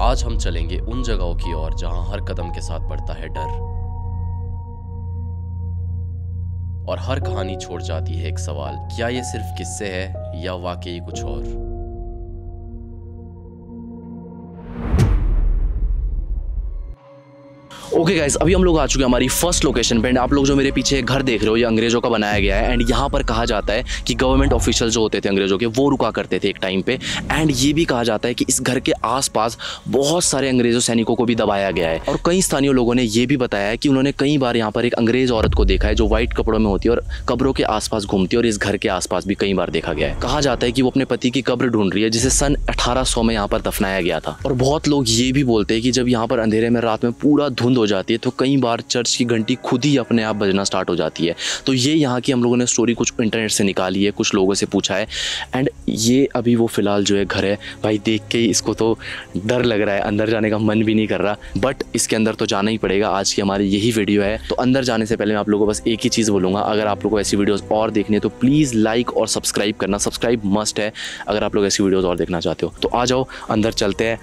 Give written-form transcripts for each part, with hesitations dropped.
आज हम चलेंगे उन जगहों की ओर जहां हर कदम के साथ बढ़ता है डर और हर कहानी छोड़ जाती है एक सवाल, क्या ये सिर्फ किस्से है या वाकई कुछ और। ओके गाइस, अभी हम लोग आ चुके हैं हमारी फर्स्ट लोकेशन पे। एंड आप लोग जो मेरे पीछे घर देख रहे हो, ये अंग्रेजों का बनाया गया है। एंड यहाँ पर कहा जाता है कि गवर्नमेंट ऑफिशियल जो होते थे अंग्रेजों के, वो रुका करते थे एक टाइम पे। एंड ये भी कहा जाता है कि इस घर के आसपास बहुत सारे अंग्रेजों सैनिकों को भी दबाया गया है। और कई स्थानीय लोगों ने ये भी बताया है कि उन्होंने कई बार यहाँ पर एक अंग्रेज औरत को देखा है जो व्हाइट कपड़ों में होती है और कब्रों के आसपास घूमती है। और इस घर के आसपास भी कई बार देखा गया है। कहा जाता है कि वो अपने पति की कब्र ढूंढ रही है जिसे सन 1800 में यहाँ पर दफनाया गया था। और बहुत लोग ये भी बोलते हैं कि जब यहाँ पर अंधेरे में रात में पूरा धुंध हो जाती है तो कई बार चर्च की घंटी खुद ही अपने आप बजना स्टार्ट हो जाती है। तो ये यहाँ की हम लोगों ने स्टोरी कुछ इंटरनेट से निकाली है, कुछ लोगों से पूछा है। एंड ये अभी वो फिलहाल जो है घर है, भाई देख के ही इसको तो डर लग रहा है, अंदर जाने का मन भी नहीं कर रहा। बट इसके अंदर तो जाना ही पड़ेगा, आज की हमारी यही वीडियो है। तो अंदर जाने से पहले मैं आप लोगों को बस एक ही चीज़ बोलूँगा, अगर आप लोगों को ऐसी वीडियोज़ और देखनी है तो प्लीज़ लाइक और सब्सक्राइब करना। सब्सक्राइब मस्ट है अगर आप लोग ऐसी वीडियोज़ और देखना चाहते हो। तो आ जाओ अंदर चलते हैं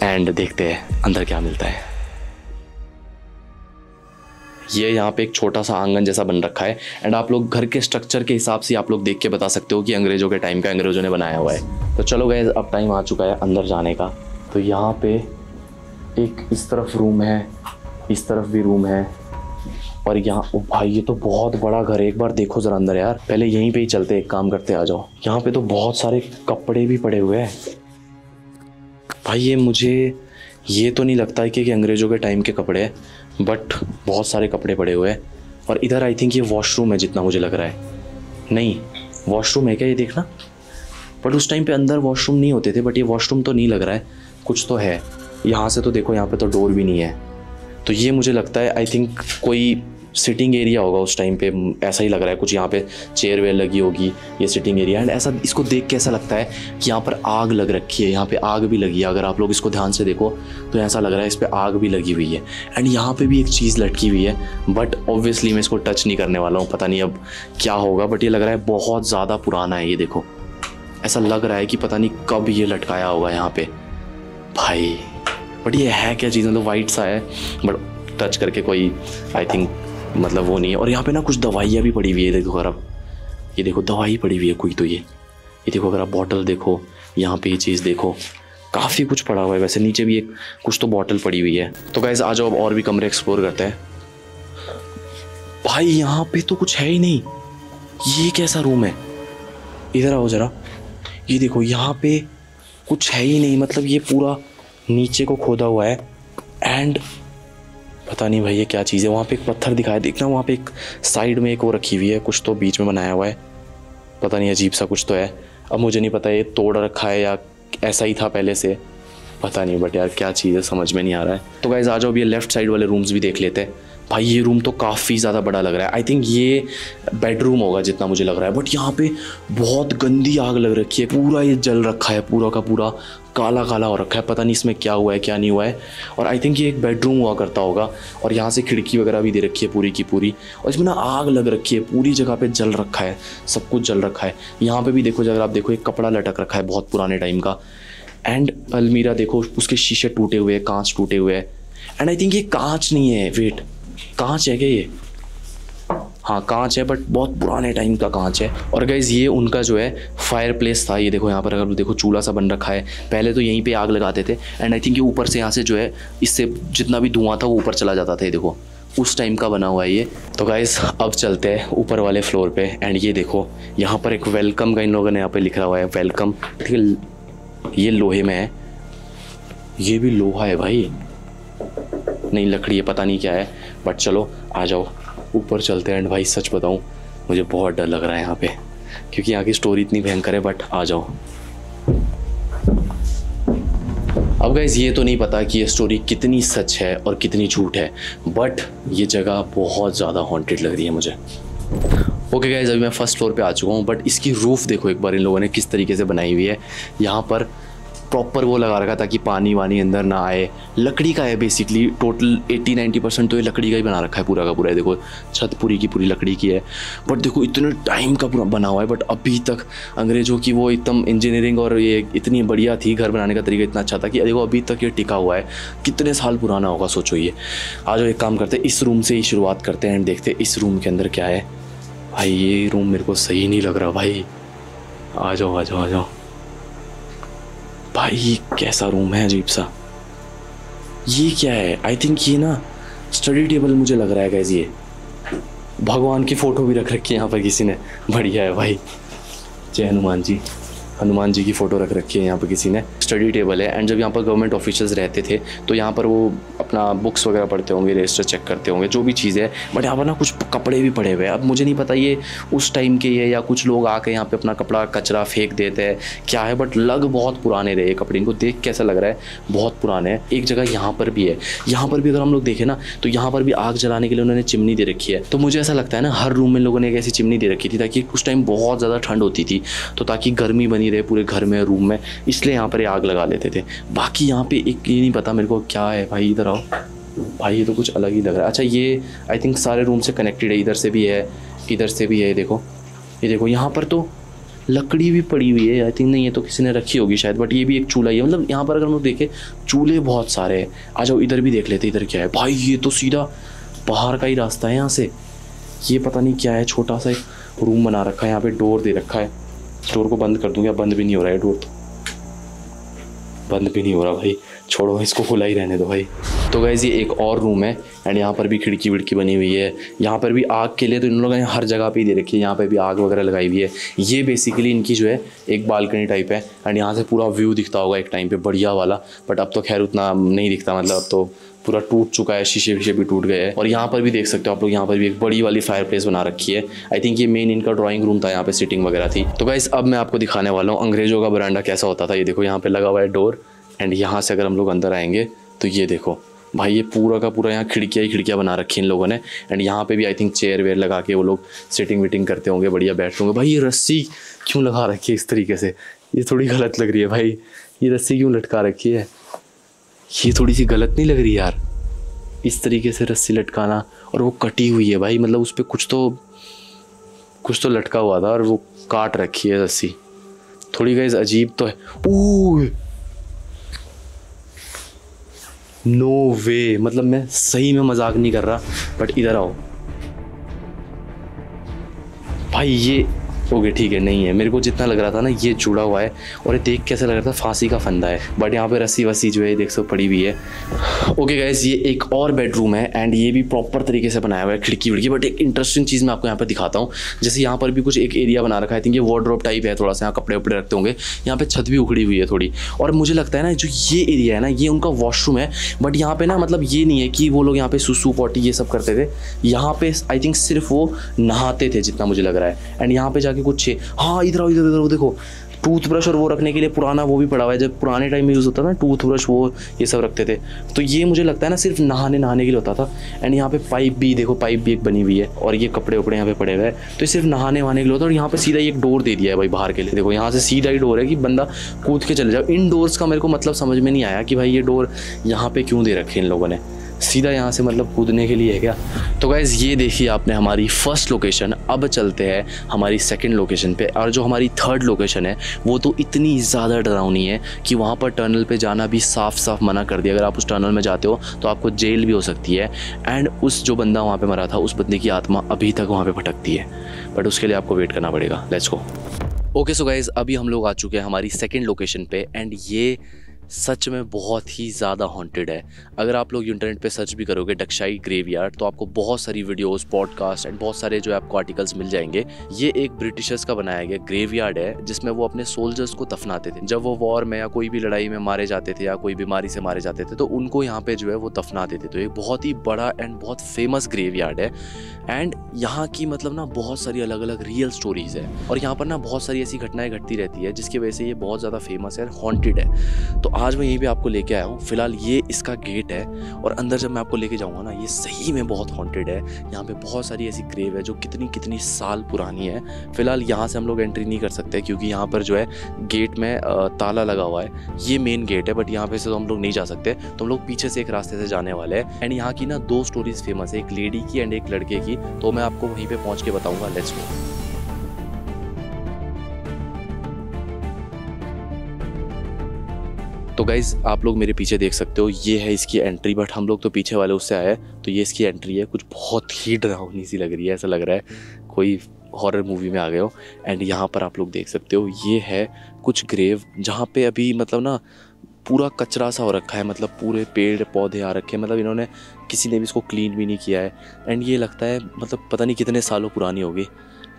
एंड देखते हैं अंदर क्या मिलता है। ये यहाँ पे एक छोटा सा आंगन जैसा बन रखा है। एंड आप लोग घर के स्ट्रक्चर के हिसाब से आप लोग देख के बता सकते हो कि अंग्रेजों के टाइम का अंग्रेजों ने बनाया हुआ है। तो चलो गाइस, अब टाइम आ चुका है अंदर जाने का। तो यहाँ पे एक इस तरफ रूम है, इस तरफ भी रूम है। और यहाँ, ओ भाई ये तो बहुत बड़ा घर है, एक बार देखो ज़रा अंदर यार। पहले यहीं पे ही चलते, एक काम करते, आ जाओ। यहाँ पे तो बहुत सारे कपड़े भी पड़े हुए हैं भाई। ये मुझे ये तो नहीं लगता है कि अंग्रेजों के टाइम के कपड़े हैं, बट बहुत सारे कपड़े पड़े हुए हैं। और इधर आई थिंक ये वॉशरूम है जितना मुझे लग रहा है। नहीं, वॉशरूम है क्या ये, देखना। बट उस टाइम पे अंदर वॉशरूम नहीं होते थे, बट ये वॉशरूम तो नहीं लग रहा है, कुछ तो है। यहाँ से तो देखो, यहाँ पे तो डोर भी नहीं है। तो ये मुझे लगता है आई थिंक कोई सिटिंग एरिया होगा उस टाइम पे, ऐसा ही लग रहा है कुछ। यहाँ पे चेयर वेयर लगी होगी, ये सिटिंग एरिया। एंड ऐसा इसको देख के ऐसा लगता है कि यहाँ पर आग लग रखी है, यहाँ पे आग भी लगी है। अगर आप लोग इसको ध्यान से देखो तो ऐसा लग रहा है इस पर आग भी लगी हुई है। एंड यहाँ पे भी एक चीज़ लटकी हुई है, बट ऑब्वियसली मैं इसको टच नहीं करने वाला हूँ, पता नहीं अब क्या होगा। बट ये लग रहा है बहुत ज़्यादा पुराना है। ये देखो, ऐसा लग रहा है कि पता नहीं कब ये लटकाया होगा यहाँ पे भाई। बट ये है क्या चीज़, मतलब वाइट सा है, बट टच करके कोई आई थिंक मतलब वो नहीं है। और यहाँ पे ना कुछ दवाइयाँ भी पड़ी हुई है, देखो अगर आप, ये देखो दवाई पड़ी हुई है कोई। तो ये देखो, अगर आप बॉटल देखो, यहाँ पे ये चीज़ देखो, काफ़ी कुछ पड़ा हुआ है। वैसे नीचे भी एक कुछ तो बॉटल पड़ी हुई है। तो गाइस आ जाओ, अब और भी कमरे एक्सप्लोर करते हैं। भाई यहाँ पे तो कुछ है ही नहीं, ये कैसा रूम है? इधर आओ ज़रा, ये देखो यहाँ पे कुछ है ही नहीं, मतलब ये पूरा नीचे को खोदा हुआ है। एंड पता नहीं भाई ये क्या चीज़ है। वहाँ पे एक पत्थर दिखाया, देखना वहाँ पे एक साइड में एक वो रखी हुई है, कुछ तो बीच में बनाया हुआ है, पता नहीं अजीब सा कुछ तो है। अब मुझे नहीं पता ये तोड़ रखा है या ऐसा ही था पहले से, पता नहीं। बट यार क्या चीज़ है समझ में नहीं आ रहा है। तो गाइस आ जाओ, अभी ये लेफ्ट साइड वाले रूम्स भी देख लेते हैं। भाई ये रूम तो काफ़ी ज़्यादा बड़ा लग रहा है, आई थिंक ये बेडरूम होगा जितना मुझे लग रहा है। बट यहाँ पे बहुत गंदी आग लग रखी है, पूरा ये जल रखा है, पूरा का पूरा काला काला हो रखा है। पता नहीं इसमें क्या हुआ है क्या नहीं हुआ है। और आई थिंक ये एक बेडरूम हुआ करता होगा। और यहाँ से खिड़की वगैरह भी दे रखी है पूरी की पूरी। और इसमें ना आग लग रखी है, पूरी जगह पे जल रखा है, सब कुछ जल रखा है। यहाँ पे भी देखो, अगर आप देखो एक कपड़ा लटक रखा है बहुत पुराने टाइम का। एंड अलमीरा देखो, उसके शीशे टूटे हुए हैं, कांच टूटे हुए हैं। एंड आई थिंक ये कांच नहीं है, वेट, कांच है क्या ये? हाँ कांच है, बट बहुत पुराने टाइम का कांच है। और गाइज ये उनका जो है फायर प्लेस था। ये देखो यहाँ पर अगर देखो चूल्हा सा बन रखा है, पहले तो यहीं पे आग लगाते थे। एंड आई थिंक ये ऊपर से यहाँ से जो है, इससे जितना भी धुआं था वो ऊपर चला जाता था। ये देखो उस टाइम का बना हुआ है ये। तो गाइज अब चलते हैं ऊपर वाले फ्लोर पे। एंड ये देखो यहाँ पर एक वेलकम का इन लोगों ने यहाँ पे लिखा हुआ है, वेलकम। ठीक है, ये लोहे में है, ये भी लोहा है भाई, नहीं लकड़ी है, पता नहीं क्या है। बट चलो आ जाओ ऊपर चलते हैं। एंड भाई सच बताऊं मुझे बहुत डर लग रहा है यहाँ पे, क्योंकि यहाँ की स्टोरी इतनी भयंकर है। बट आ जाओ। अब गाइस ये तो नहीं पता कि ये स्टोरी कितनी सच है और कितनी झूठ है, बट ये जगह बहुत ज़्यादा हॉन्टेड लग रही है मुझे। ओके गाइस, अभी मैं फर्स्ट फ्लोर पे आ चुका हूँ। बट इसकी रूफ देखो एक बार इन लोगों ने किस तरीके से बनाई हुई है। यहाँ पर प्रॉपर वो लगा रखा ताकि पानी वानी अंदर ना आए। लकड़ी का है बेसिकली, टोटल 80-90% तो ये लकड़ी का ही बना रखा है पूरा का पूरा। देखो छत पूरी की पूरी लकड़ी की है, बट देखो इतने टाइम का पूरा बना हुआ है, बट अभी तक अंग्रेज़ों की वो एकदम इंजीनियरिंग और ये इतनी बढ़िया थी, घर बनाने का तरीका इतना अच्छा था कि देखो अभी तक ये टिका हुआ है। कितने साल पुराना होगा सोचो ये। आज एक काम करते हैं, इस रूम से ही शुरुआत करते हैं एंड देखते हैं इस रूम के अंदर क्या है। भाई ये रूम मेरे को सही नहीं लग रहा भाई। आ जाओ आ जाओ आ जाओ भाई, कैसा रूम है अजीब सा। ये क्या है? आई थिंक ये ना स्टडी टेबल मुझे लग रहा है गाइस। ये भगवान की फ़ोटो भी रख रखी है यहाँ पर किसी ने, बढ़िया है भाई। जय हनुमान जी, हनुमान जी की फ़ोटो रख रखी है यहाँ पर किसी ने। स्टडी टेबल है एंड जब यहाँ पर गवर्नमेंट ऑफिशियल्स रहते थे तो यहाँ पर वो अपना बुक्स वगैरह पढ़ते होंगे, रजिस्टर चेक करते होंगे, जो भी चीज़ है। बट यहाँ पर ना कुछ कपड़े भी पड़े हुए हैं। अब मुझे नहीं पता ये उस टाइम के है या कुछ लोग आके यहाँ पे अपना कपड़ा कचरा फेंक देते हैं क्या है, बट लग बहुत पुराने रहे ये कपड़े। इनको देख कैसा लग रहा है, बहुत पुराने हैं। एक जगह यहाँ पर भी है, यहाँ पर भी अगर हम लोग देखें ना तो यहाँ पर भी आग जलाने के लिए उन्होंने चिमनी दे रखी है। तो मुझे ऐसा लगता है ना हर रूम में लोगों ने एक ऐसी चिमनी दे रखी थी ताकि उस टाइम बहुत ज़्यादा ठंड होती थी, तो ताकि गर्मी बनी रहे पूरे घर में, रूम में, इसलिए यहाँ पर आग लगा लेते थे। बाकी यहाँ पे एक ये नहीं पता मेरे को क्या है भाई। इधर आओ भाई, ये तो कुछ अलग ही लग रहा है। अच्छा ये आई थिंक सारे रूम से कनेक्टेड है, इधर से भी है, इधर से भी है। देखो ये देखो, यहाँ पर तो लकड़ी भी पड़ी हुई है। आई थिंक नहीं, ये तो किसी ने रखी होगी शायद, बट ये भी एक चूल्हा ही है। मतलब यहाँ पर अगर हम लोग देखें चूल्हे बहुत सारे हैं। आ जाओ इधर भी देख लेते, इधर क्या है भाई। ये तो सीधा बाहर का ही रास्ता है यहाँ से। ये पता नहीं क्या है, छोटा सा एक रूम बना रखा है, यहाँ पे डोर दे रखा है। डोर को बंद कर दूँगा, बंद भी नहीं हो रहा है डोर, तो बंद भी नहीं हो रहा भाई। छोड़ो, इसको खुला ही रहने दो भाई। तो गाइस ये एक और रूम है एंड यहाँ पर भी खिड़की विड़की बनी हुई है। यहाँ पर भी आग के लिए तो इन लोगों ने हर जगह पे ही दे रखी है। यहाँ पे भी आग वगैरह लगाई हुई है। ये बेसिकली इनकी जो है एक बालकनी टाइप है एंड यहाँ से पूरा व्यू दिखता होगा एक टाइम पे बढ़िया वाला, बट अब तो खैर उतना नहीं दिखता। मतलब अब तो पूरा टूट चुका है, शीशे वीशे भी टूट गए हैं। और यहाँ पर भी देख सकते हो आप लोग, यहाँ पर भी एक बड़ी वाली फायर प्लेस बना रखी है। आई थिंक ये मेन इनका ड्राइंग रूम था, यहाँ पे सीटिंग वगैरह थी। तो गाइस अब मैं आपको दिखाने वाला हूँ अंग्रेजों का बरांडा कैसा होता था। ये देखो यहाँ पे लगा हुआ है डोर एंड यहाँ से अगर हम लोग अंदर आएंगे तो ये देखो भाई, ये पूरा का पूरा यहाँ खिड़कियाँ ही खिड़कियाँ बना रखी हैं इन लोगों ने। एंड यहाँ पे भी आई थिंक चेयर वेयर लगा के वो लोग सिटिंग विटिंग करते होंगे, बढ़िया बैठते होंगे। भाई ये रस्सी क्यों लगा रखी है इस तरीके से, ये थोड़ी गलत लग रही है भाई। ये रस्सी क्यों लटका रखी है, ये थोड़ी सी गलत नहीं लग रही यार, इस तरीके से रस्सी लटकाना। और वो कटी हुई है भाई, मतलब उस पर कुछ तो लटका हुआ था और वो काट रखी है रस्सी। थोड़ी गाइस अजीब तो है। ओह नो वे, मतलब मैं सही में मजाक नहीं कर रहा, बट इधर आओ भाई। ये ओके ठीक है, नहीं है, मेरे को जितना लग रहा था ना ये जुड़ा हुआ है और ये देख कैसे लग रहा था फांसी का फंदा है, बट यहाँ पे रस्सी वस्सी जो है देख सो पड़ी हुई है। ओके गाइस ये एक और बेडरूम है एंड ये भी प्रॉपर तरीके से बनाया हुआ है, खिड़की विड़की। बट एक इंटरेस्टिंग चीज़ मैं आपको यहाँ पे दिखाता हूँ। जैसे यहाँ पर भी कुछ एक एरिया बना रखा है, आई थिंक ये वार्डरोब टाइप है, थोड़ा सा यहाँ कपड़े वपड़े रखते होंगे। यहाँ पे छत भी उखड़ी हुई है थोड़ी, और मुझे लगता है ना जो ये एरिया है ना ये उनका वॉशरूम है। बट यहाँ पे ना मतलब ये नहीं है कि वो लोग यहाँ पे सुसु पॉटी ये सब करते थे। यहाँ पे आई थिंक सिर्फ वो नहाते थे जितना मुझे लग रहा है। एंड यहाँ पे जाके कुछ हाँ इधर वो देखो टूथब्रश और वो रखने के लिए पुराना वो भी पड़ा हुआ है, जब पुराने टाइम में यूज़ होता था ना टूथब्रश वो ये सब रखते थे। तो ये मुझे लगता है ना सिर्फ नहाने के लिए होता था। एंड यहाँ पे पाइप भी देखो, पाइप भी एक बनी हुई है और ये कपड़े वपड़े यहाँ पे पड़े हुए हैं, तो ये सिर्फ नहाने के लिए होता है। और यहाँ पे सीधा एक डोर दे दिया है भाई बाहर के लिए। देखो यहाँ से सीधा ही डोर है कि बंदा कूद के चले जाओ। इन डोर्स का मेरे को मतलब समझ में नहीं आया कि भाई ये डोर यहाँ पे क्यों दे रखे इन लोगों ने, सीधा यहाँ से मतलब कूदने के लिए है क्या। तो गाइज़ ये देखिए आपने हमारी फर्स्ट लोकेशन। अब चलते हैं हमारी सेकंड लोकेशन पे, और जो हमारी थर्ड लोकेशन है वो तो इतनी ज़्यादा डरावनी है कि वहाँ पर टनल पे जाना भी साफ साफ मना कर दिया। अगर आप उस टनल में जाते हो तो आपको जेल भी हो सकती है। एंड उस जो बंदा वहाँ पर मरा था उस बंदे की आत्मा अभी तक वहाँ पर भटकती है, बट उसके लिए आपको वेट करना पड़ेगा। Let's go. Okay so guys अभी हम लोग आ चुके हैं हमारी सेकेंड लोकेशन पे एंड ये सच में बहुत ही ज़्यादा हॉन्टेड है। अगर आप लोग इंटरनेट पे सर्च भी करोगे डकशाई ग्रेवयार्ड तो आपको बहुत सारी वीडियोस, पॉडकास्ट एंड बहुत सारे जो आपको आर्टिकल्स मिल जाएंगे। ये एक ब्रिटिशर्स का बनाया गया ग्रेवयार्ड है जिसमें वो अपने सोल्जर्स को दफनाते थे। जब वो वॉर में या कोई भी लड़ाई में मारे जाते थे या कोई बीमारी से मारे जाते थे तो उनको यहाँ पे जो है वो दफनाते थे। तो एक बहुत ही बड़ा एंड बहुत फेमस ग्रेवयार्ड है एंड यहाँ की मतलब ना बहुत सारी अलग अलग रियल स्टोरीज है और यहाँ पर ना बहुत सारी ऐसी घटनाएं घटती रहती है जिसकी वजह से ये बहुत ज़्यादा फेमस है, हॉन्टेड है। तो आज मैं यहीं पे आपको लेके आया हूँ। फिलहाल ये इसका गेट है और अंदर जब मैं आपको लेके जाऊँगा ना, ये सही में बहुत हॉन्टेड है। यहाँ पे बहुत सारी ऐसी ग्रेव है जो कितनी साल पुरानी है। फिलहाल यहाँ से हम लोग एंट्री नहीं कर सकते क्योंकि यहाँ पर जो है गेट में ताला लगा हुआ है। ये मेन गेट है बट यहाँ पे से तो हम लोग नहीं जा सकते, तो हम लोग पीछे से एक रास्ते से जाने वाले हैं। एंड यहाँ की ना 2 स्टोरीज फेमस है, एक लेडी की एंड एक लड़के की, तो मैं आपको वहीं पे पहुँच के बताऊँगा। Let's go. तो गाइज़ आप लोग मेरे पीछे देख सकते हो, ये है इसकी एंट्री, बट हम लोग तो पीछे वाले उससे आए, तो ये इसकी एंट्री है। कुछ बहुत ही डरावनी सी लग रही है, ऐसा लग रहा है कोई हॉरर मूवी में आ गए हो। एंड यहाँ पर आप लोग देख सकते हो ये है कुछ ग्रेव जहाँ पे अभी मतलब ना पूरा कचरा सा हो रखा है, मतलब पूरे पेड़ पौधे आ रखे हैं, मतलब इन्होंने किसी ने भी इसको क्लीन भी नहीं किया है। एंड ये लगता है मतलब पता नहीं कितने सालों पुरानी होगी।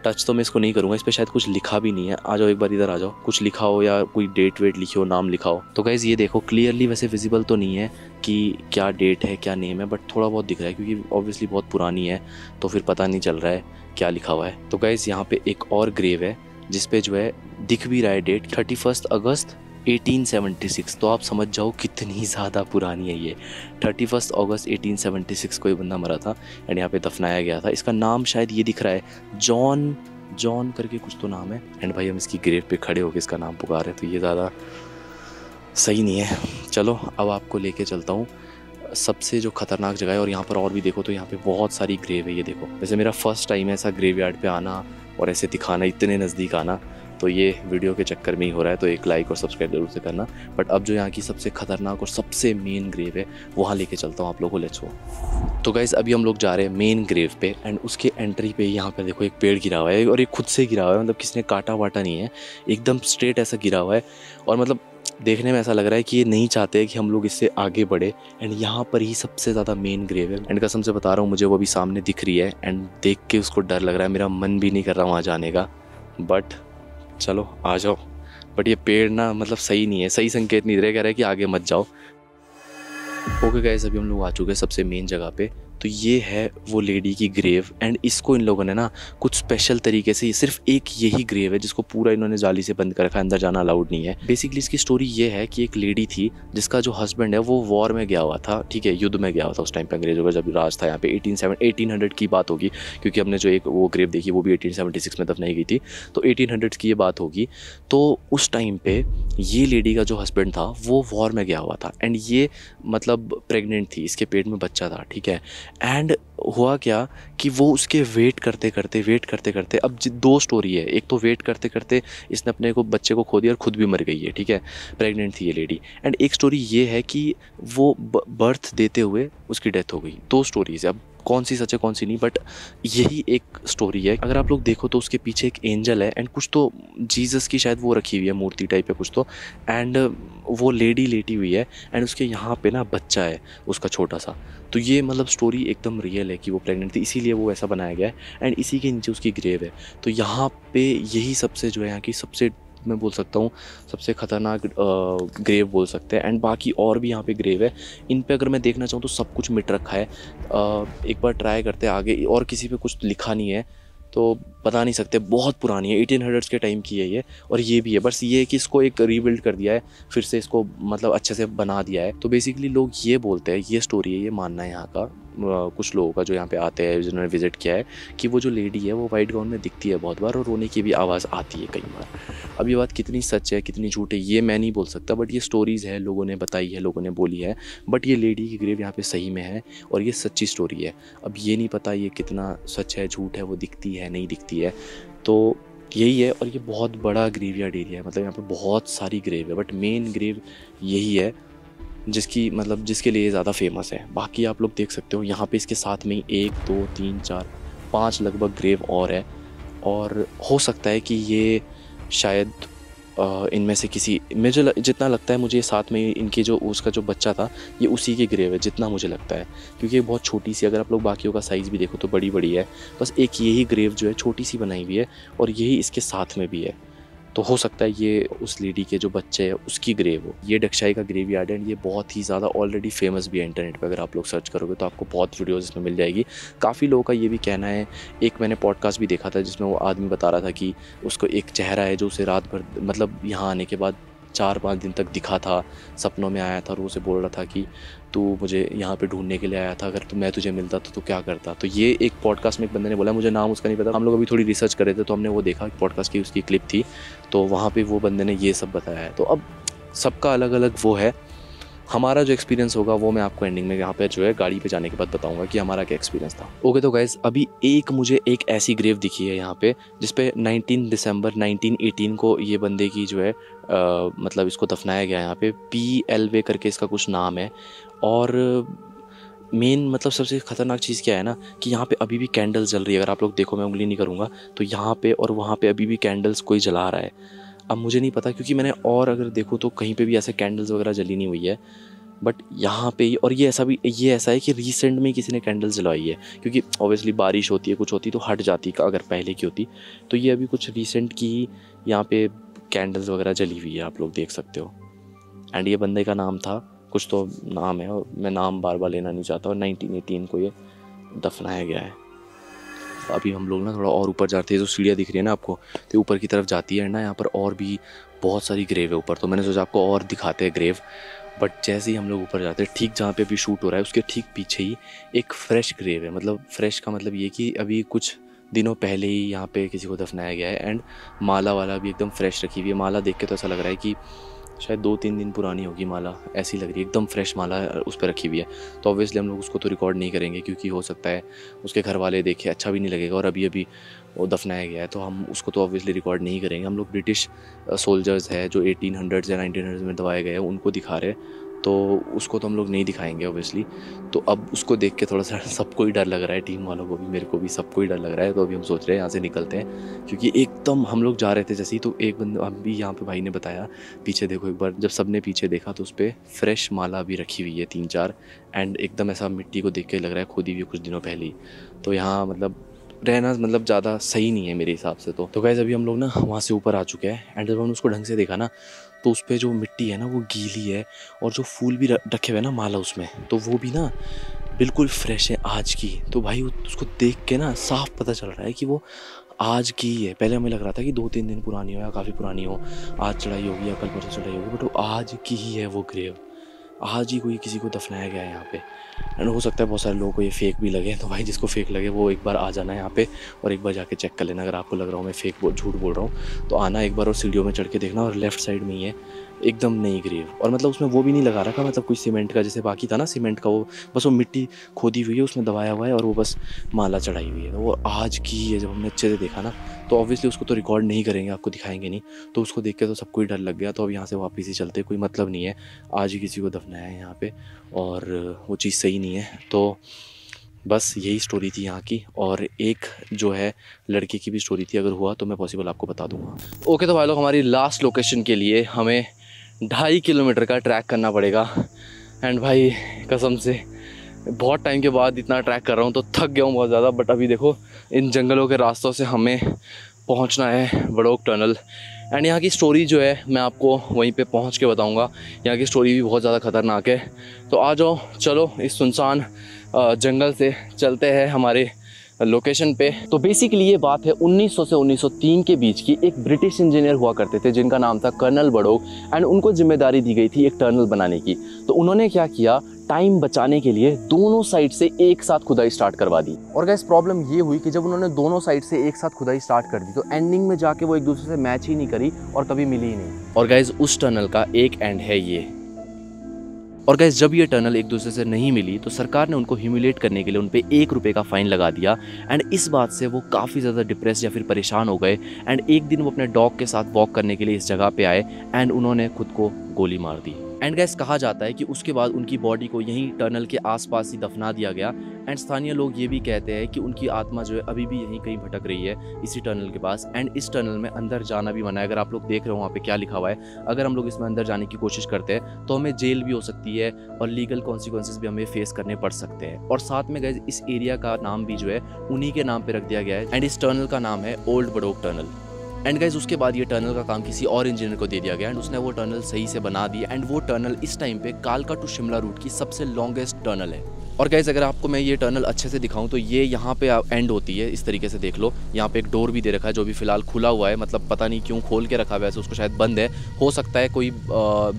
टच तो मैं इसको नहीं करूँगा, इस पर शायद कुछ लिखा भी नहीं है। आ जाओ एक बार इधर आ जाओ, कुछ लिखा हो या कोई डेट वेट लिखी हो, नाम लिखा हो। तो गाइज़ ये देखो, क्लियरली वैसे विजिबल तो नहीं है कि क्या डेट है क्या नेम है, बट थोड़ा बहुत दिख रहा है क्योंकि ऑब्वियसली बहुत पुरानी है, तो फिर पता नहीं चल रहा है क्या लिखा हुआ है। तो गाइज़ यहाँ पे एक और ग्रेव है जिसपे जो है दिख भी रहा है डेट 31 अगस्त 1876। तो आप समझ जाओ कितनी ज़्यादा पुरानी है ये। 31 अगस्त 1876 को ये बंदा मरा था एंड यहाँ पे दफनाया गया था। इसका नाम शायद ये दिख रहा है, जॉन करके कुछ तो नाम है। एंड भाई हम इसकी ग्रेव पे खड़े होकर इसका नाम पुकार रहे, तो ये ज़्यादा सही नहीं है। चलो अब आपको लेके चलता हूँ सबसे जो खतरनाक जगह है। और यहाँ पर और भी देखो तो यहाँ पे बहुत सारी ग्रेव है। ये देखो, वैसे मेरा फर्स्ट टाइम है ऐसा ग्रेवयार्ड पे आना और ऐसे दिखाना, इतने नज़दीक आना, तो ये वीडियो के चक्कर में ही हो रहा है, तो एक लाइक और सब्सक्राइब जरूर से करना। बट अब जो यहाँ की सबसे खतरनाक और सबसे मेन ग्रेव है वहाँ लेके चलता हूँ आप लोगों को। Let's go. तो गाइज़ अभी हम लोग जा रहे हैं मेन ग्रेव पे एंड उसके एंट्री पे यहाँ पर देखो एक पेड़ गिरा हुआ है और ये खुद से गिरा हुआ है, मतलब किसी ने काटा वाटा नहीं है, एकदम स्ट्रेट ऐसा गिरा हुआ है। और मतलब देखने में ऐसा लग रहा है कि ये नहीं चाहते कि हम लोग इससे आगे बढ़े। एंड यहाँ पर ही सबसे ज़्यादा मेन ग्रेव है। एंड कसम से बता रहा हूँ, मुझे वो अभी सामने दिख रही है एंड देख के उसको डर लग रहा है, मेरा मन भी नहीं कर रहा वहाँ जाने का, बट चलो आ जाओ। बट ये पेड़ ना मतलब सही नहीं है, सही संकेत नहीं दे रहा, कह रहा है कि आगे मत जाओ। ओके गाइस, अभी हम लोग आ चुके हैं सबसे मेन जगह पे। तो ये है वो लेडी की ग्रेव एंड इसको इन लोगों ने ना कुछ स्पेशल तरीके से, सिर्फ एक यही ग्रेव है जिसको पूरा इन्होंने जाली से बंद कर रखा है, अंदर जाना अलाउड नहीं है। बेसिकली इसकी स्टोरी ये है कि एक लेडी थी जिसका जो हस्बैंड है वो वॉर में गया हुआ था, ठीक है, युद्ध में गया हुआ था उस टाइम पे, अंग्रेजों का जब राज था यहाँ पे 1800 की बात होगी, क्योंकि हमने जो एक वो ग्रेव देखी वो भी 1876 में दफनाई गई थी, तो 1800 की ये बात होगी। तो उस टाइम पे ये लेडी का जो हस्बैंड था वो वॉर में गया हुआ था एंड ये मतलब प्रेग्नेंट थी, इसके पेट में बच्चा था, ठीक है। एंड हुआ क्या कि वो उसके वेट करते करते अब 2 स्टोरी है। एक तो वेट करते करते इसने अपने को बच्चे को खो दिया और खुद भी मर गई है, ठीक है, प्रेग्नेंट थी ये लेडी। एंड एक स्टोरी ये है कि वो बर्थ देते हुए उसकी डेथ हो गई। 2 स्टोरीज है, अब कौन सी सच है कौन सी नहीं, बट यही एक स्टोरी है। अगर आप लोग देखो तो उसके पीछे एक एंजल है एंड कुछ तो जीसस की शायद वो रखी हुई है मूर्ति टाइप है कुछ तो, एंड वो लेडी लेटी हुई है एंड उसके यहाँ पे ना बच्चा है उसका छोटा सा। तो ये मतलब स्टोरी एकदम रियल है कि वो प्रेग्नेंट थी, इसीलिए वो ऐसा बनाया गया है एंड इसी के नीचे उसकी ग्रेव है। तो यहाँ पे यही सबसे जो है यहाँ की सबसे, मैं बोल सकता हूँ सबसे ख़तरनाक ग्रेव बोल सकते हैं। एंड बाकी और भी यहाँ पे ग्रेव है, इन पे अगर मैं देखना चाहूँ तो सब कुछ मिट रखा है। एक बार ट्राई करते हैं आगे, और किसी पे कुछ लिखा नहीं है तो बता नहीं सकते, बहुत पुरानी है, 1800 के टाइम की है ये। और ये भी है, बस ये है कि इसको एक रीबिल्ड कर दिया है, फिर से इसको मतलब अच्छे से बना दिया है। तो बेसिकली लोग ये बोलते हैं, ये स्टोरी है, ये मानना है यहाँ का कुछ लोगों का जो यहाँ पे आते हैं जिन्होंने विजिट किया है, कि वो जो लेडी है वो वाइट गाउन में दिखती है बहुत बार और रोने की भी आवाज़ आती है कई बार। अब ये बात कितनी सच है कितनी झूठ है ये मैं नहीं बोल सकता, बट ये स्टोरीज़ है, लोगों ने बताई है, लोगों ने बोली है। बट ये लेडी की ग्रेव यहाँ पे सही में है और ये सच्ची स्टोरी है। अब ये नहीं पता ये कितना सच है झूठ है, वो दिखती है नहीं दिखती है, तो यही है। और ये बहुत बड़ा ग्रेवयार्ड एरिया है, मतलब यहाँ पे बहुत सारी ग्रेव है, बट मेन ग्रेव यही है जिसकी मतलब जिसके लिए ज़्यादा फेमस है। बाकी आप लोग देख सकते हो यहाँ पे इसके साथ में 1 2 3 4 5 लगभग ग्रेव और है, और हो सकता है कि ये शायद इनमें से किसी, मुझे जितना लगता है मुझे साथ में इनके जो उसका जो बच्चा था ये उसी की ग्रेव है जितना मुझे लगता है, क्योंकि ये बहुत छोटी सी, अगर आप लोग बाकियों का साइज़ भी देखो तो बड़ी बड़ी है, बस एक यही ग्रेव जो है छोटी सी बनाई हुई है और यही इसके साथ में भी है। तो हो सकता है ये उस लेडी के जो बच्चे है उसकी ग्रेव हो। ये डक्षाई का ग्रेवयार्ड है, ये बहुत ही ज़्यादा ऑलरेडी फेमस भी है इंटरनेट पे, अगर आप लोग सर्च करोगे तो आपको बहुत वीडियोज़ इसमें मिल जाएगी। काफ़ी लोगों का ये भी कहना है, एक मैंने पॉडकास्ट भी देखा था जिसमें वो आदमी बता रहा था कि उसको एक चेहरा है जो उसे रात भर मतलब यहाँ आने के बाद 4-5 दिन तक दिखा था, सपनों में आया था और वो उसे बोल रहा था कि तू मुझे यहाँ पे ढूंढने के लिए आया था, अगर मैं तुझे मिलता तो क्या करता। तो ये एक पॉडकास्ट में एक बंदे ने बोला, मुझे नाम उसका नहीं पता। हम लोग अभी थोड़ी रिसर्च कर रहे थे तो हमने वो देखा पॉडकास्ट की उसकी क्लिप थी, तो वहाँ पर वो बंदे ने ये सब बताया है। तो अब सबका अलग अलग वो है। हमारा जो एक्सपीरियंस होगा वो मैं आपको एंडिंग में यहाँ पे जो है गाड़ी पे जाने के बाद बताऊंगा कि हमारा क्या एक्सपीरियंस था। ओके तो गाइज, अभी मुझे एक ऐसी ग्रेव दिखी है यहाँ पे जिसपे 19 दिसंबर 1918 को ये बंदे की जो है मतलब इसको दफनाया गया है। यहाँ पे PLV करके इसका कुछ नाम है। और मेन मतलब सबसे ख़तरनाक चीज़ क्या है ना कि यहाँ पे अभी भी कैंडल्स जल रही है। अगर आप लोग देखो, मैं उंगली नहीं करूँगा, तो यहाँ पे और वहाँ पे अभी भी कैंडल्स कोई जला रहा है। अब मुझे नहीं पता क्योंकि मैंने और अगर देखूँ तो कहीं पे भी ऐसे कैंडल्स वगैरह जली नहीं हुई है, बट यहाँ पे और ये ऐसा है कि रिसेंट में किसी ने कैंडल्स जलवाई है, क्योंकि ऑब्वियसली बारिश होती है, कुछ होती तो हट जाती का, अगर पहले की होती। तो ये अभी कुछ रिसेंट की यहाँ पे कैंडल्स वगैरह जली हुई है, आप लोग देख सकते हो। एंड ये बंदे का नाम था, कुछ तो नाम है और मैं नाम बार बार लेना नहीं चाहता। और 1918 को ये दफनाया गया है। अभी हम लोग ना थोड़ा और ऊपर जाते हैं, जो सीढ़ियाँ दिख रही है ना आपको, तो ऊपर की तरफ जाती है ना, यहाँ पर और भी बहुत सारी ग्रेव है ऊपर। तो मैंने सोचा आपको और दिखाते हैं ग्रेव। बट जैसे ही हम लोग ऊपर जाते हैं, ठीक जहाँ पे अभी शूट हो रहा है उसके ठीक पीछे ही एक फ्रेश ग्रेव है। मतलब फ्रेश का मतलब ये कि अभी कुछ दिनों पहले ही यहाँ पे किसी को दफनाया गया है। एंड माला वाला भी एकदम फ्रेश रखी हुई है। माला देख के तो ऐसा लग रहा है कि शायद 2-3 दिन पुरानी होगी माला, ऐसी लग रही है, एकदम फ्रेश माला उस पर रखी हुई है। तो ऑब्वियसली हम लोग उसको तो रिकॉर्ड नहीं करेंगे क्योंकि हो सकता है उसके घर वाले देखे, अच्छा भी नहीं लगेगा। और अभी अभी वो दफनाया गया है तो हम उसको तो ऑब्वियसली रिकॉर्ड नहीं करेंगे। हम लोग ब्रिटिश सोल्जर्स है जो 1800s या 1900s में दबाए गए हैं उनको दिखा रहे हैं, तो उसको तो हम लोग नहीं दिखाएंगे ऑब्वियसली। तो अब उसको देख के थोड़ा सा सबको ही डर लग रहा है, टीम वालों को भी, मेरे को भी, सबको ही डर लग रहा है। तो अभी हम सोच रहे हैं यहाँ से निकलते हैं, क्योंकि एकदम हम लोग जा रहे थे जैसे ही, तो एक बंदा अभी यहाँ पे भाई ने बताया, पीछे देखो एक बार। जब सबने पीछे देखा तो उस पर फ्रेश माला भी रखी हुई है 3-4। एंड एकदम ऐसा मिट्टी को देख के लग रहा है खुदी हुई कुछ दिनों पहले ही। तो यहाँ मतलब रहना मतलब ज़्यादा सही नहीं है मेरे हिसाब से। तो गाइस अभी हम लोग ना वहाँ से ऊपर आ चुके हैं। एंड जब हमने उसको ढंग से देखा ना, तो उस पर जो मिट्टी है ना वो गीली है, और जो फूल भी रखे हुए ना माला उसमें, तो वो भी ना बिल्कुल फ्रेश है आज की। तो भाई उसको देख के ना साफ पता चल रहा है कि वो आज की ही है। पहले हमें लग रहा था कि 2-3 दिन पुरानी हो या काफ़ी पुरानी हो, आज चढ़ाई होगी या कल परसों चढ़ाई होगी, बट वो आज की ही है वो ग्रेव। आज ही कोई किसी को दफनाया गया है यहाँ पे। एंड हो सकता है बहुत सारे लोगों को ये फेक भी लगे, तो भाई जिसको फेक लगे वो एक बार आ जाना है यहाँ पे और एक बार जाके चेक कर लेना। अगर आपको लग रहा हो मैं झूठ बोल रहा हूँ तो आना एक बार और सीढ़ियों में चढ़ के देखना, और लेफ्ट साइड में ही है एकदम नई ग्रेव। और मतलब उसमें वो भी नहीं लगा रखा, मतलब कोई सीमेंट का जैसे बाकी था ना सीमेंट का, वो बस वो मिट्टी खोदी हुई है, उसमें दबाया हुआ है और वो बस माला चढ़ाई हुई है। तो वो आज की है। जब हमने अच्छे से देखा ना तो ऑब्वियसली उसको तो रिकॉर्ड नहीं करेंगे, आपको दिखाएंगे नहीं। तो उसको देख के तो सबको ही डर लग गया। तो अब यहाँ से वापस ही चलते, कोई मतलब नहीं है, आज ही किसी को दफनाया है यहाँ पे और वो चीज़ सही नहीं है। तो बस यही स्टोरी थी यहाँ की। और एक जो है लड़के की भी स्टोरी थी, अगर हुआ तो मैं पॉसिबल आपको बता दूंगा। ओके तो भाई लोग, हमारी लास्ट लोकेशन के लिए हमें 2.5 किलोमीटर का ट्रैक करना पड़ेगा। एंड भाई कसम से बहुत टाइम के बाद इतना ट्रैक कर रहा हूँ तो थक गया हूँ बहुत ज़्यादा। बट अभी देखो इन जंगलों के रास्तों से हमें पहुँचना है बड़ोक टनल। एंड यहाँ की स्टोरी जो है मैं आपको वहीं पे पहुँच के बताऊँगा। यहाँ की स्टोरी भी बहुत ज़्यादा ख़तरनाक है। तो आ जाओ, चलो इस सुनसान जंगल से चलते हैं हमारे लोकेशन पे। तो बेसिकली ये बात है 1900 से 1903 के बीच की। एक ब्रिटिश इंजीनियर हुआ करते थे जिनका नाम था कर्नल बड़ोक। एंड उनको जिम्मेदारी दी गई थी एक टनल बनाने की। तो उन्होंने क्या किया, टाइम बचाने के लिए दोनों साइड से एक साथ खुदाई स्टार्ट करवा दी। और गाइस प्रॉब्लम ये हुई कि जब उन्होंने दोनों साइड से एक साथ खुदाई स्टार्ट कर दी तो एंडिंग में जाके वो एक दूसरे से मैच ही नहीं करी और कभी मिली ही नहीं। और गाइस उस टनल का एक एंड है ये। और गाइस जब ये टनल एक दूसरे से नहीं मिली तो सरकार ने उनको ह्यूमिलेट करने के लिए उन पे 1 रुपये का फाइन लगा दिया। एंड इस बात से वो काफ़ी ज़्यादा डिप्रेस या फिर परेशान हो गए। एंड एक दिन वो अपने डॉग के साथ वॉक करने के लिए इस जगह पे आए एंड उन्होंने खुद को गोली मार दी। एंड गाइस कहा जाता है कि उसके बाद उनकी बॉडी को यहीं टनल के आसपास ही दफना दिया गया। एंड स्थानीय लोग ये भी कहते हैं कि उनकी आत्मा जो है अभी भी यहीं कहीं भटक रही है इसी टनल के पास। एंड इस टनल में अंदर जाना भी मना है। अगर आप लोग देख रहे हो वहाँ पे क्या लिखा हुआ है, अगर हम लोग इसमें अंदर जाने की कोशिश करते हैं तो हमें जेल भी हो सकती है और लीगल कॉन्सिक्वेंसेस भी हमें फेस करने पड़ सकते हैं। और साथ में गाइस इस एरिया का नाम भी जो है उन्हीं के नाम पे रख दिया गया है। एंड इस टनल का नाम है old Badok tunnel. And guys उसके बाद ये टनल का काम किसी और इंजीनियर को दे दिया गया एंड उसने वो टनल सही से बना दी। एंड वो टनल इस टाइम पे कालका टू शिमला रूट की सबसे लॉन्गेस्ट टनल है। और गाइस अगर आपको मैं ये टनल अच्छे से दिखाऊं तो ये यहाँ पे एंड होती है, इस तरीके से देख लो। यहाँ पे एक डोर भी दे रखा है जो भी फ़िलहाल खुला हुआ है, मतलब पता नहीं क्यों खोल के रखा हुआ है, वैसे उसको शायद बंद है। हो सकता है कोई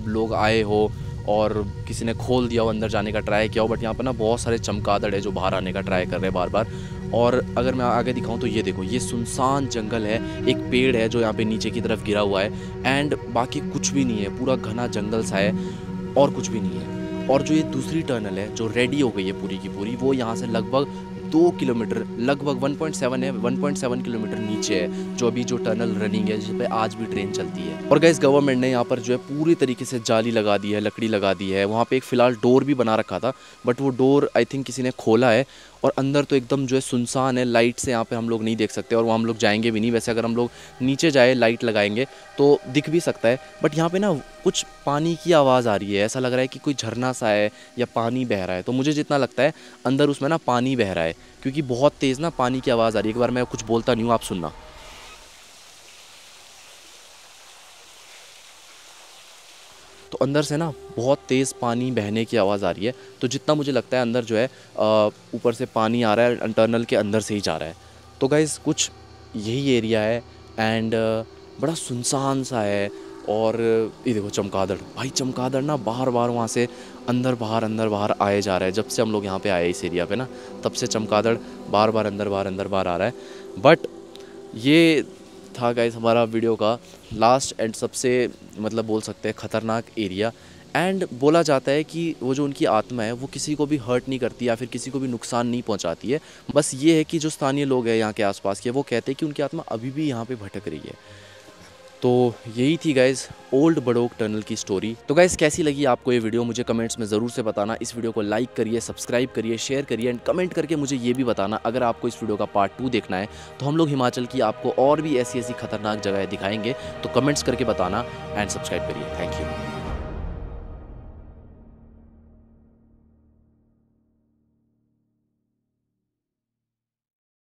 लोग आए हो और किसी ने खोल दिया हो, अंदर जाने का ट्राई किया हो। बट यहाँ पर ना बहुत सारे चमगादड़ है जो बाहर आने का ट्राई कर रहे हैं बार बार। और अगर मैं आगे दिखाऊं तो ये देखो, ये सुनसान जंगल है, एक पेड़ है जो यहाँ पे नीचे की तरफ गिरा हुआ है एंड बाकी कुछ भी नहीं है, पूरा घना जंगल सा है और कुछ भी नहीं है। और जो ये दूसरी टनल है जो रेडी हो गई है पूरी की पूरी, वो यहाँ से लगभग 2 किलोमीटर, लगभग 1.7 है, 1.7 किलोमीटर नीचे है जो अभी जो टनल रनिंग है, जिस पे आज भी ट्रेन चलती है। और गाइस गवर्नमेंट ने यहाँ पर जो है पूरी तरीके से जाली लगा दी है, लकड़ी लगा दी है। वहाँ पे एक फ़िलहाल डोर भी बना रखा था, बट वो डोर आई थिंक किसी ने खोला है। और अंदर तो एकदम जो है सुनसान है, लाइट से यहाँ पे हम लोग नहीं देख सकते और वहाँ हम लोग जाएंगे भी नहीं। वैसे अगर हम लोग नीचे जाए लाइट लगाएंगे तो दिख भी सकता है, बट यहाँ पे ना कुछ पानी की आवाज़ आ रही है, ऐसा लग रहा है कि कोई झरना सा है या पानी बह रहा है। तो मुझे जितना लगता है अंदर उसमें ना पानी बह रहा है, क्योंकि बहुत तेज़ ना पानी की आवाज़ आ रही है। एक बार मैं कुछ बोलता नहीं हूँ, आप सुनना। तो अंदर से ना बहुत तेज़ पानी बहने की आवाज़ आ रही है। तो जितना मुझे लगता है अंदर जो है ऊपर से पानी आ रहा है, टनल के अंदर से ही जा रहा है। तो गाइस कुछ यही एरिया है एंड बड़ा सुनसान सा है। और ये देखो चमगादड़, भाई चमगादड़ ना बार बार वहाँ से अंदर बाहर आए जा रहा है। जब से हम लोग यहाँ पे आए इस एरिया पे ना, तब से चमगादड़ बार बार अंदर बाहर आ रहा है। बट ये था गाइस हमारा वीडियो का लास्ट एंड सबसे मतलब बोल सकते हैं ख़तरनाक एरिया। एंड बोला जाता है कि वो जो उनकी आत्मा है वो किसी को भी हर्ट नहीं करती या फिर किसी को भी नुकसान नहीं पहुंचाती है। बस ये है कि जो स्थानीय लोग हैं यहाँ के आसपास के, वो कहते हैं कि उनकी आत्मा अभी भी यहाँ पे भटक रही है। तो यही थी गाइज़ ओल्ड बड़ोक टनल की स्टोरी। तो गाइज़ कैसी लगी आपको ये वीडियो, मुझे कमेंट्स में ज़रूर से बताना। इस वीडियो को लाइक करिए, सब्सक्राइब करिए, शेयर करिए एंड कमेंट करके मुझे ये भी बताना अगर आपको इस वीडियो का पार्ट 2 देखना है तो हम लोग हिमाचल की आपको और भी ऐसी खतरनाक जगह दिखाएंगे। तो कमेंट्स करके बताना एंड सब्सक्राइब करिए। Thank you.